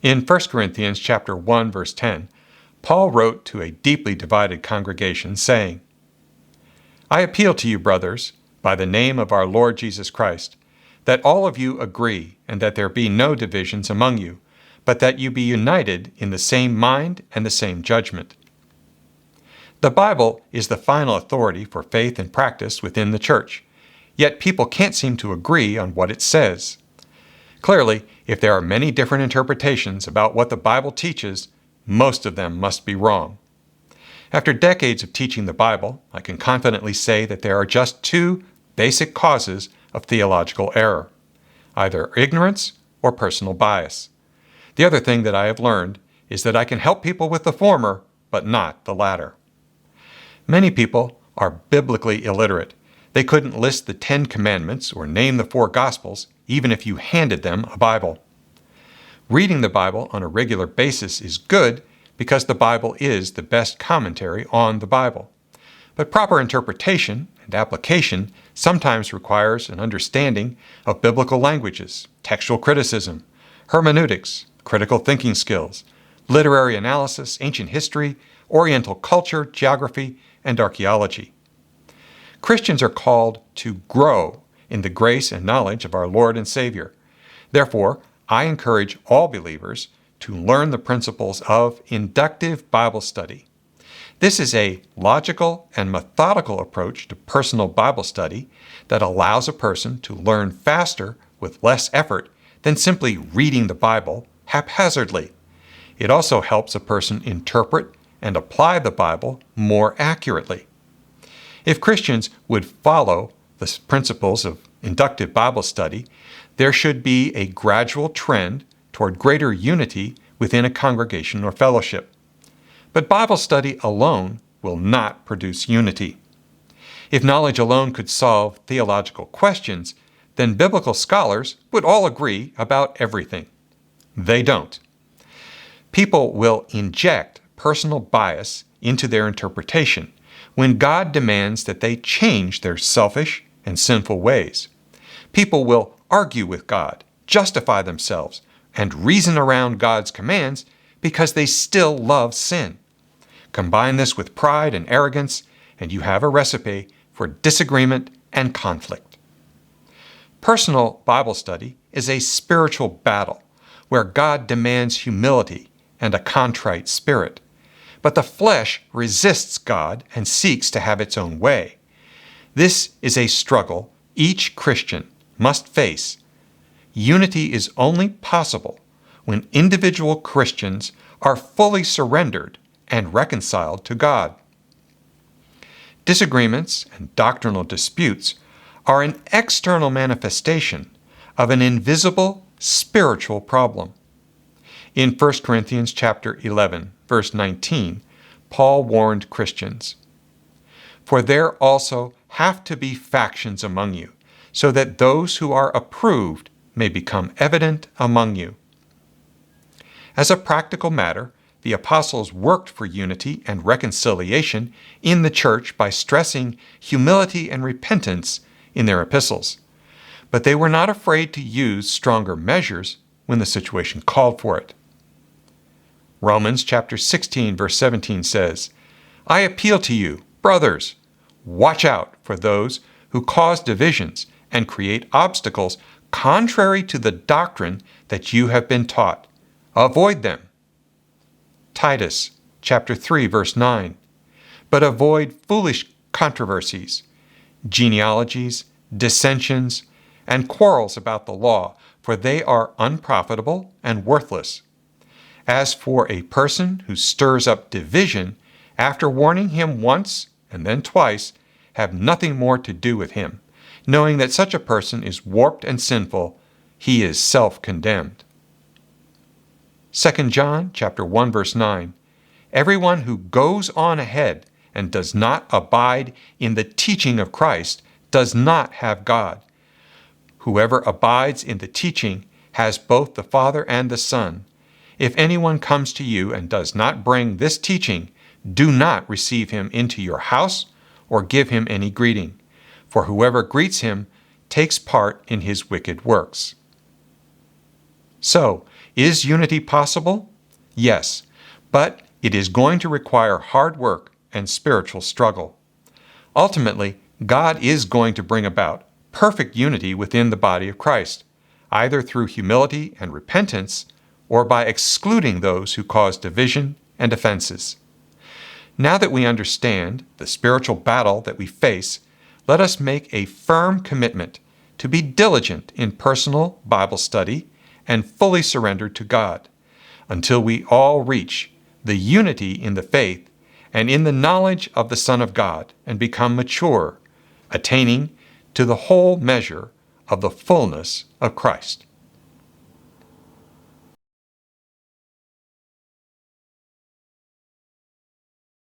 In 1 Corinthians chapter 1, verse 10, Paul wrote to a deeply divided congregation, saying, "I appeal to you, brothers, by the name of our Lord Jesus Christ, that all of you agree, and that there be no divisions among you, but that you be united in the same mind and the same judgment." The Bible is the final authority for faith and practice within the church, yet people can't seem to agree on what it says. Clearly, if there are many different interpretations about what the Bible teaches, most of them must be wrong. After decades of teaching the Bible, I can confidently say that there are just two basic causes of theological error: either ignorance or personal bias. The other thing that I have learned is that I can help people with the former, but not the latter. Many people are biblically illiterate. They couldn't list the 10 Commandments or name the 4 Gospels, even if you handed them a Bible. Reading the Bible on a regular basis is good because the Bible is the best commentary on the Bible. But proper interpretation and application sometimes requires an understanding of biblical languages, textual criticism, hermeneutics, critical thinking skills, literary analysis, ancient history, Oriental culture, geography, and archaeology. Christians are called to grow in the grace and knowledge of our Lord and Savior. Therefore, I encourage all believers to learn the principles of inductive Bible study. This is a logical and methodical approach to personal Bible study that allows a person to learn faster with less effort than simply reading the Bible haphazardly. It also helps a person interpret and apply the Bible more accurately. If Christians would follow the principles of inductive Bible study, there should be a gradual trend toward greater unity within a congregation or fellowship. But Bible study alone will not produce unity. If knowledge alone could solve theological questions, then biblical scholars would all agree about everything. They don't. People will inject personal bias into their interpretation when God demands that they change their selfish and sinful ways. People will argue with God, justify themselves, and reason around God's commands because they still love sin. Combine this with pride and arrogance, and you have a recipe for disagreement and conflict. Personal Bible study is a spiritual battle where God demands humility and a contrite spirit. But the flesh resists God and seeks to have its own way. This is a struggle each Christian must face. Unity is only possible when individual Christians are fully surrendered and reconciled to God. Disagreements and doctrinal disputes are an external manifestation of an invisible spiritual problem. In 1 Corinthians chapter 11, verse 19, Paul warned Christians, "For there also have to be factions among you, so that those who are approved may become evident among you." As a practical matter, the apostles worked for unity and reconciliation in the church by stressing humility and repentance in their epistles. But they were not afraid to use stronger measures when the situation called for it. Romans chapter 16, verse 17 says, "I appeal to you, brothers, watch out for those who cause divisions and create obstacles contrary to the doctrine that you have been taught. Avoid them." Titus chapter 3, verse 9, "But avoid foolish controversies, genealogies, dissensions, and quarrels about the law, for they are unprofitable and worthless. As for a person who stirs up division, after warning him once and then twice, have nothing more to do with him, knowing that such a person is warped and sinful, he is self-condemned." 2 John chapter 1, verse 9, "Everyone who goes on ahead and does not abide in the teaching of Christ does not have God. Whoever abides in the teaching has both the Father and the Son. If anyone comes to you and does not bring this teaching, do not receive him into your house or give him any greeting, for whoever greets him takes part in his wicked works." So, is unity possible? Yes, but it is going to require hard work and spiritual struggle. Ultimately, God is going to bring about perfect unity within the body of Christ, either through humility and repentance or by excluding those who cause division and offenses. Now that we understand the spiritual battle that we face, let us make a firm commitment to be diligent in personal Bible study and fully surrendered to God, until we all reach the unity in the faith and in the knowledge of the Son of God and become mature, attaining to the whole measure of the fullness of Christ.